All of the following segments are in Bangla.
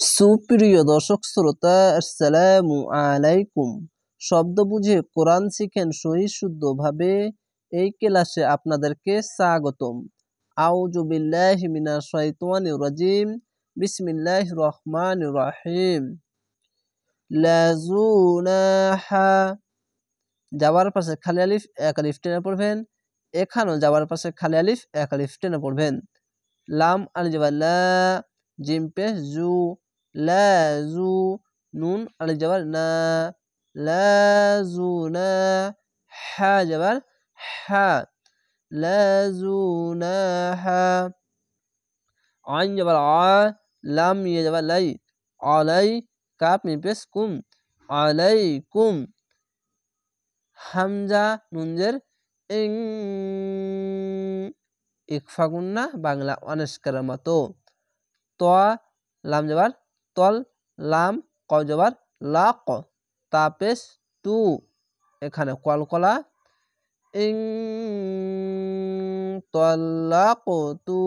সুপ্রিয় দর্শক শ্রোতা, আসসালামু আলাইকুম। শব্দ বুঝে কোরআন শিখেন সহি শুদ্ধভাবে, এই ক্লাসে আপনাদেরকে স্বাগতম। আউযু বিল্লাহি মিনাশ শাইতানির রাজিম। বিসমিল্লাহির রহমানির রহিম। লা জুনাহা, যাওয়ার পাশে খালি আলিফ এক আলিফ টেনে পড়বেন। এখানেও যাওয়ার পাশে খালি আলিফ এক আলিফ টেনে পড়বেন। লাম আলিফ জবর লা, জিম পেশ জু, লা জু, নুন আলিফ জবর না, লা জু না, হা জবর হা, লা জু না হা, আইন জবর আ, লাম ইয়ে জবর লাই, আলাই, কাপ মিম পেশ কুম, আলাইকুম। হামজা নুনজের ইং, ইকফা গুন্না বাংলা অনেস্কারের মতো। ত লাম জবর তল, লাম ক জবর লাক, তা পেশ তু, এখানে কলকলা। ইং তল্লাকতু,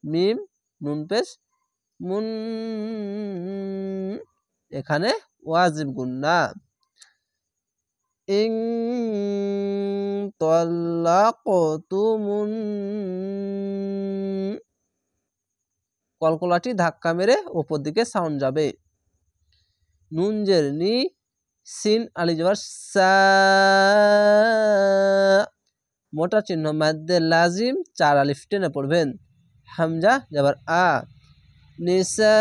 মিম নুন পেশ মুন, এখানে ওয়াজিব গুন্না। ইং তল্লাকতুমুন, কলকলাটি ধাক্কা মেরে উপর দিকে সাউন্ড যাবে। নুন জের নি, সিন আলিফ জবর সা, মোটা চিহ্ন মাদ্দে লাজিম 4 আলিফ টেনে পড়বেন। হামজা জবর আ, নিসা,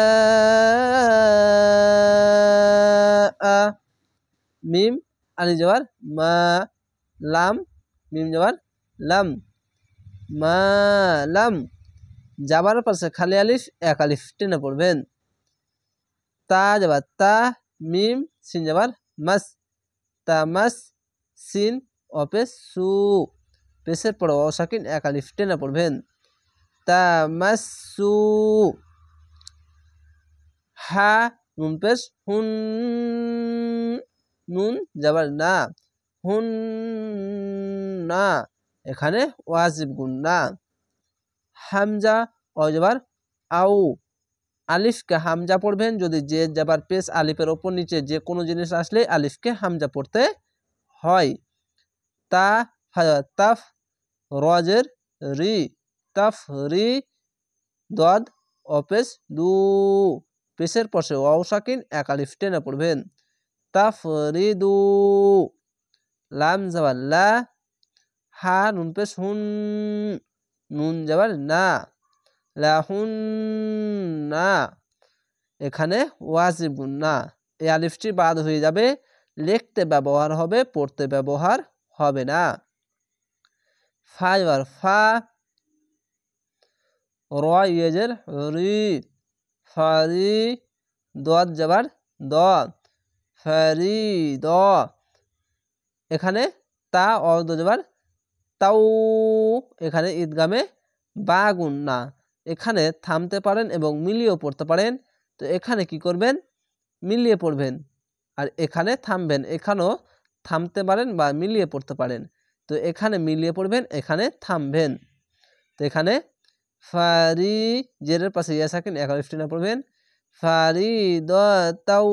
মিম আলিফ জবর মা, লাম মিম জবর লাম, মা লাম, যাবার পাশে খালি আলিফ এক আলিফ টেনে পড়বেন। তা জবর তা, মিম সিন জবর মাস, তামাস, সিন অপেশ সু, পেশের পর অসাকিন এক আলিফ টেনে পড়বেন। তামাসসু, হা নুন পেশ হুন, নুন জবর না, হুন না, এখানে ওয়াজিব গুন্না। হামজা ও জবর আউ, আলিফকে হামজা পড়বেন যদি যে জবর পেশ আলিফের ওপর নিচে যে কোনো জিনিস আসলে আলিফকে হামজা পড়তে হয়। তা তাফ, রজের রি, তাফ রি, দদ অপেশ দু, পেশের পাশে ওয়াও সাকিন এক আলিফ টেনে পড়বেন। তাফ রি দু, লাম জবর লা, হা নুন পেশ হুন, নুন জবর না, লা হুন না, এখানে ওয়াজিব গুন্না। এই আলিফটি বাদ হয়ে যাবে, লিখতে ব্যবহার হবে, পড়তে ব্যবহার হবে না। ফা জবর ফা, র ইয়েজের রি, ফারি, দদ জবর দ, ফারি দ, এখানে তা অর্ধ জবর তাও, এখানে ঈদগামে বা গুন্না। এখানে থামতে পারেন এবং মিলিয়েও পড়তে পারেন। তো এখানে কি করবেন, মিলিয়ে পড়বেন, আর এখানে থামবেন। এখানেও থামতে পারেন বা মিলিয়ে পড়তে পারেন। তো এখানে মিলিয়ে পড়বেন, এখানে থামবেন। তো এখানে ফারি, জেরের পাশে ইয়া সাকিন এক আলিফ টেনে পড়বেন। ফারিদাতাও,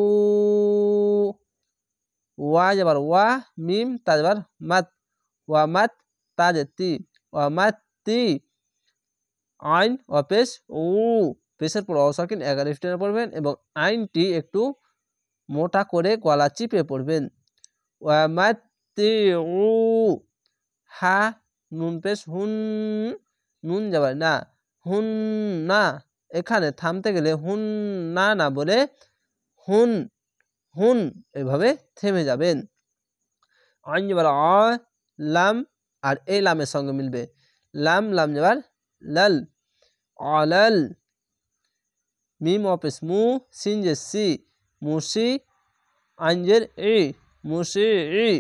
ওয়া জবর ওয়া, মিম তা জবর মাত, ওয়া মাত, তা তি, ওয়া মাতি, আইন ওয়া পেশ উ, পেশের পর ওয়া সাকিন এক আলিফ টেনে পড়বেন এবং আইনটি একটু মোটা করে গলা চিপে পড়বেন। ওয়া মাতি উ, হা নুন পেশ হুন, নুন জবর না, হুন না, এখানে থামতে গেলে হুন না না বলে হুন হুন এভাবে থেমে যাবেন। আইন জবর আ, লাম, আর এই লামের সঙ্গে মিলবে লাম, লাম জবর লাল, আলাল, মিম অপেশ মু, সিন জে সি, মুসি, আইন জের ই, মুসি ই,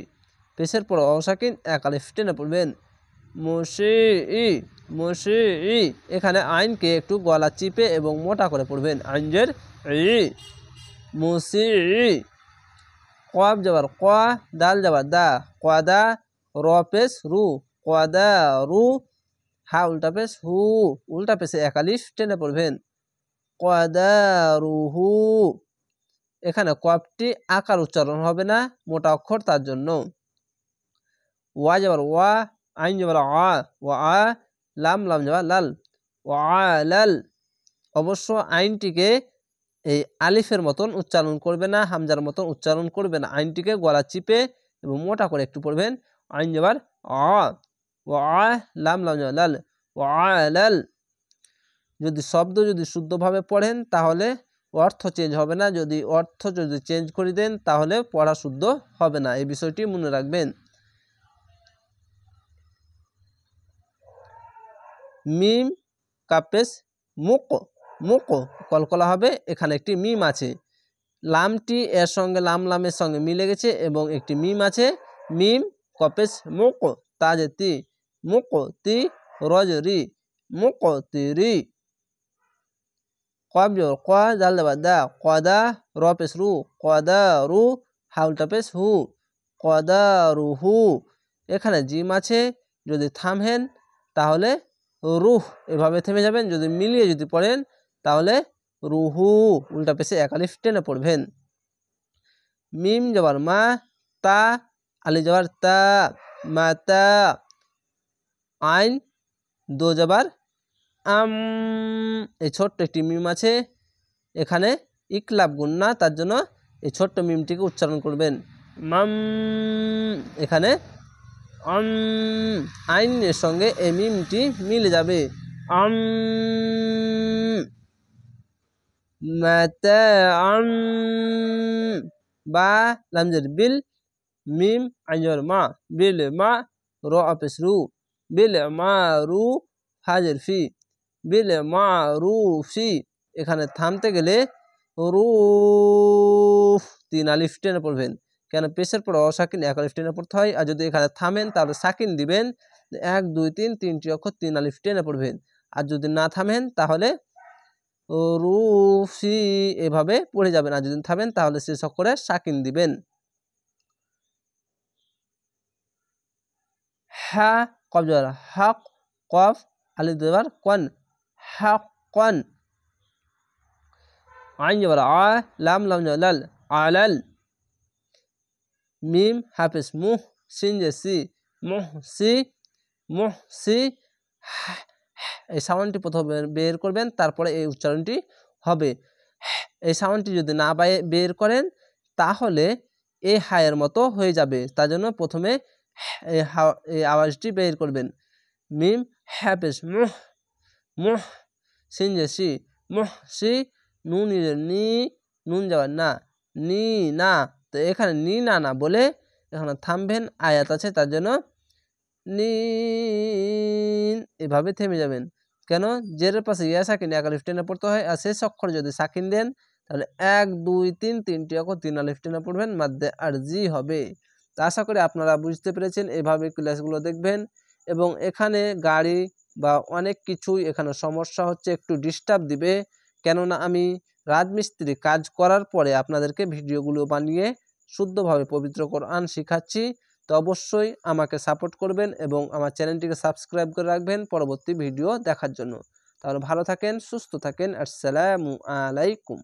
পেশের পর অসাকিন এক আলিফ টেনে পড়বেন। মুসি ই, মুসি ই, এখানে আইনকে একটু গলা চিপে এবং মোটা করে পড়বেন। আইন জের ই, মুসি ই, কফ জবর ক, দাল জবর দা, কদা, র পেশ রু, কদা রু, হা উল্টা পেশ হু, উল্টা পেশে এক আলিফ টেনে পড়বেন। কদারুহু। এখানে কফটি আকার উচ্চারণ হবে না, মোটা অক্ষর, তার জন্য। ওয়া যাবার ওয়া, আইন যাবার আ, ওয়া লাম লাম যাবার লাল, ওয়া লাল। অবশ্য আইনটিকে এই আলিফের মতন উচ্চারণ করবে না, হামজার মতন উচ্চারণ করবে না। আইনটিকে গলা চিপে এবং মোটা করে একটু পড়বেন। আইন যাবার আ, ওয়া লাম লাম যাবার লাল, ওয়া লাল। যদি শব্দ যদি শুদ্ধভাবে পড়েন তাহলে অর্থ চেঞ্জ হবে না, যদি অর্থ যদি চেঞ্জ করে দেন তাহলে পড়া শুদ্ধ হবে না। এই বিষয়টি মনে রাখবেন। মিম কাপেস মুক, মুক কলকলা হবে, এখানে একটি মিম আছে। লামটি এর সঙ্গে লাম লামের সঙ্গে মিলে গেছে এবং একটি মিম আছে। মিম কপেস মুক তাজেতি, মুক তি রজরি, মুক তিরি। কব জোর ক, জাল দেবার দা, কদা, র পেশ রু, কদা রু, হাউলটা পেশ হু, কদা রুহু। এখানে জিম আছে, যদি থামেন তাহলে রুহ এভাবে থেমে যাবেন। যদি মিলিয়ে যদি পড়েন তাহলে রুহু উল্টা পেশে এক আলিফ টেনে পড়বেন। মিম জবর মা, তা আলি জবর তা, মাতা। আইন দো জবর আম, এই ছোট্ট একটি মিম আছে, এখানে ইকলাব গুন্না, তার জন্য এই ছোট্ট মিমটিকে উচ্চারণ করবেন মাম। এখানে আইনের সঙ্গে এই মিমটি মিলে যাবে। বা লামজের বিল, মিম আইজর মা, বিল মা, র আপেস রু, বিল মা রু, হাজের ফি, বিল মা রু ফি। এখানে থামতে গেলে রুফ 3 আলিফ টেনে পড়বেন, কেন পেশের পর অসাকিন এক আলিফ টেনে পড়তে হয়। আর যদি এখানে থামেন তাহলে সাকিন দিবেন, 1 2 3 3টি অক্ষর 3 আলিফ টেনে পড়বেন। আর যদি না থামেন তাহলে রুফি এভাবে পড়ে যাবেন। আর যদি থামেন তাহলে শেষ অক্ষরে সাকিন দিবেন। হা কফ জবর হক, কফ আলিফ জবর কন, হাক্কন। আইন জবর আ, লাম লাম জবর লাল, আলাল। মিম হাফেজ মুহ, সিন যে সি, মুহসি, মুহসি। এই সাউন্ডটি প্রথমে বের করবেন, তারপরে এই উচ্চারণটি হবে। এই সাউন্ডটি যদি না বের করেন তাহলে এই হায়ের মতো হয়ে যাবে, তার জন্য প্রথমে এই আওয়াজটি বের করবেন। মিম হ্যাপেস মুহ, মুহ, সিন যে সি, মুহ সি, নুন নি, নুন যাওয়ার না, নি না। তো এখানে নি না না বলে এখানে থামবেন, আয়াত আছে তার জন্য নিন এভাবে থেমে যাবেন। কেন, জেরের পাশে ইয়া সাকিন এক আলিফ টেনে পড়তে হয়। আর শেষ অক্ষর যদি সাকিন দেন তাহলে 1 2 3 3টি অক্ষর 3 আলিফ টেনে পড়বেন, মাদ্দে আরজি হবে। তো আশা করি আপনারা বুঝতে পেরেছেন, এভাবে ক্লাসগুলো দেখবেন। এবং এখানে গাড়ি বা অনেক কিছুই এখানে সমস্যা হচ্ছে, একটু ডিস্টার্ব দিবে, কেননা আমি রাজমিস্ত্রি কাজ করার পরে আপনাদেরকে ভিডিওগুলো বানিয়ে শুদ্ধভাবে পবিত্র কোরআন শিখাচ্ছি। তো অবশ্যই আমাকে সাপোর্ট করবেন এবং আমার চ্যানেলটিকে সাবস্ক্রাইব করে রাখবেন পরবর্তী ভিডিও দেখার জন্য। তাহলে ভালো থাকেন, সুস্থ থাকেন। আসসালামু আলাইকুম।